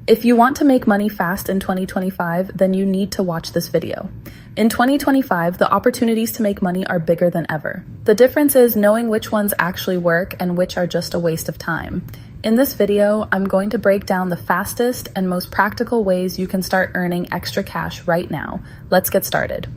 If you want to make money fast in 2025, then you need to watch this video. In 2025, the opportunities to make money are bigger than ever. The difference is knowing which ones actually work and which are just a waste of time. In this video, I'm going to break down the fastest and most practical ways you can start earning extra cash right now. Let's get started.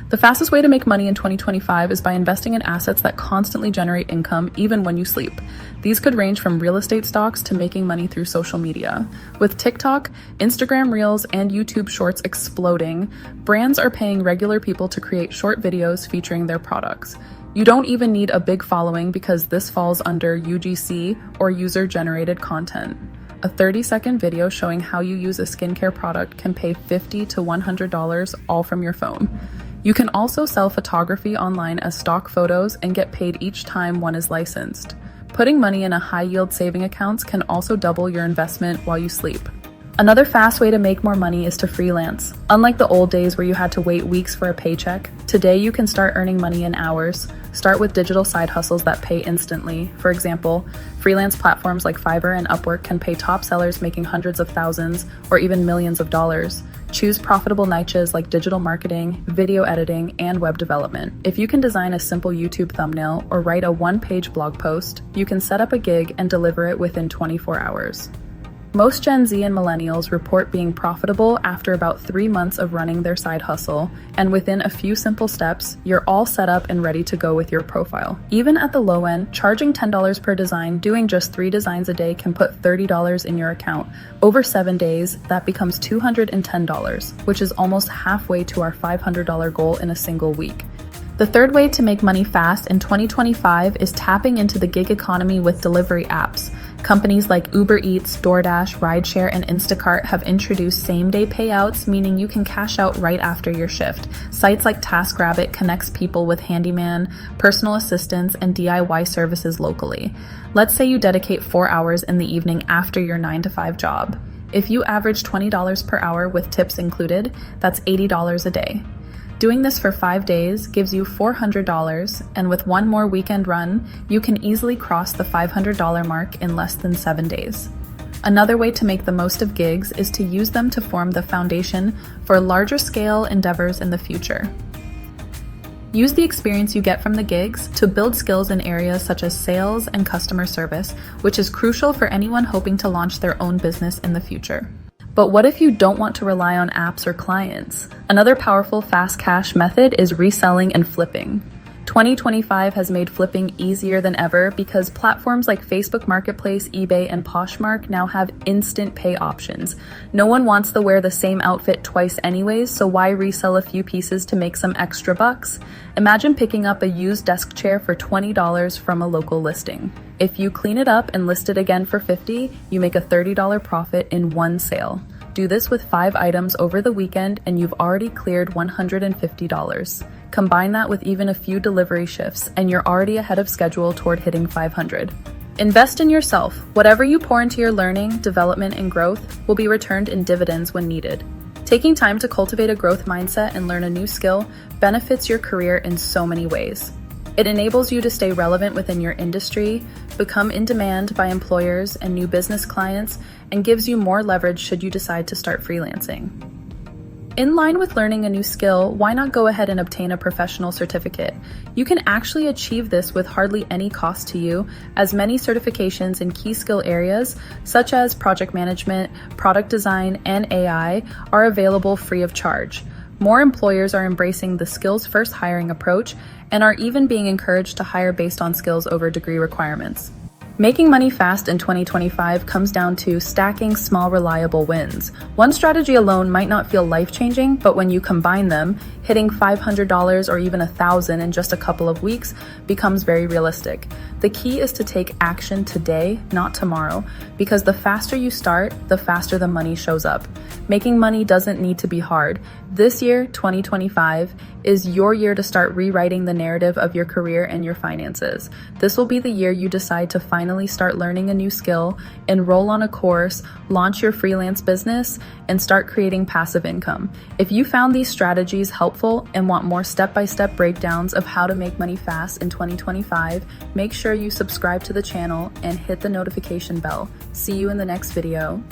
The fastest way to make money in 2025 is by investing in assets that constantly generate income even when you sleep. These could range from real estate stocks to making money through social media. With TikTok, Instagram Reels, and YouTube Shorts exploding, brands are paying regular people to create short videos featuring their products. You don't even need a big following because this falls under UGC or user-generated content. A 30-second video showing how you use a skincare product can pay $50 to $100 all from your phone. You can also sell photography online as stock photos and get paid each time one is licensed. Putting money in a high-yield saving accounts can also double your investment while you sleep. Another fast way to make more money is to freelance. Unlike the old days where you had to wait weeks for a paycheck, today you can start earning money in hours. Start with digital side hustles that pay instantly. For example, freelance platforms like Fiverr and Upwork can pay top sellers making hundreds of thousands or even millions of dollars. Choose profitable niches like digital marketing, video editing, and web development. If you can design a simple YouTube thumbnail or write a one-page blog post, you can set up a gig and deliver it within 24 hours. Most Gen Z and millennials report being profitable after about 3 months of running their side hustle, and within a few simple steps, you're all set up and ready to go with your profile. Even at the low end, charging $10 per design, doing just 3 designs a day can put $30 in your account. Over 7 days, that becomes $210, which is almost halfway to our $500 goal in a single week. The third way to make money fast in 2025 is tapping into the gig economy with delivery apps. Companies like Uber Eats, DoorDash, Rideshare, and Instacart have introduced same-day payouts, meaning you can cash out right after your shift. Sites like TaskRabbit connects people with handyman, personal assistants, and DIY services locally. Let's say you dedicate 4 hours in the evening after your 9-to-5 job. If you average $20 per hour with tips included, that's $80 a day. Doing this for 5 days gives you $400, and with one more weekend run, you can easily cross the $500 mark in less than 7 days. Another way to make the most of gigs is to use them to form the foundation for larger scale endeavors in the future. Use the experience you get from the gigs to build skills in areas such as sales and customer service, which is crucial for anyone hoping to launch their own business in the future. But what if you don't want to rely on apps or clients? Another powerful fast cash method is reselling and flipping. 2025 has made flipping easier than ever because platforms like Facebook Marketplace, eBay, and Poshmark now have instant pay options. No one wants to wear the same outfit twice anyways, so why resell a few pieces to make some extra bucks? Imagine picking up a used desk chair for $20 from a local listing. If you clean it up and list it again for $50, you make a $30 profit in one sale. Do this with 5 items over the weekend and you've already cleared $150. Combine that with even a few delivery shifts and you're already ahead of schedule toward hitting 500. Invest in yourself. Whatever you pour into your learning, development, and growth will be returned in dividends when needed. Taking time to cultivate a growth mindset and learn a new skill benefits your career in so many ways. It enables you to stay relevant within your industry, become in demand by employers and new business clients, and gives you more leverage should you decide to start freelancing. In line with learning a new skill, why not go ahead and obtain a professional certificate? You can actually achieve this with hardly any cost to you, as many certifications in key skill areas, such as project management, product design, and AI, are available free of charge. More employers are embracing the skills-first hiring approach and are even being encouraged to hire based on skills over degree requirements. Making money fast in 2025 comes down to stacking small, reliable wins. One strategy alone might not feel life-changing, but when you combine them, hitting $500 or even $1,000 in just a couple of weeks becomes very realistic. The key is to take action today, not tomorrow, because the faster you start, the faster the money shows up. Making money doesn't need to be hard. This year, 2025, is your year to start rewriting the narrative of your career and your finances. This will be the year you decide to finally start learning a new skill, enroll on a course, launch your freelance business, and start creating passive income. If you found these strategies helpful and want more step-by-step breakdowns of how to make money fast in 2025, make sure you subscribe to the channel and hit the notification bell. See you in the next video.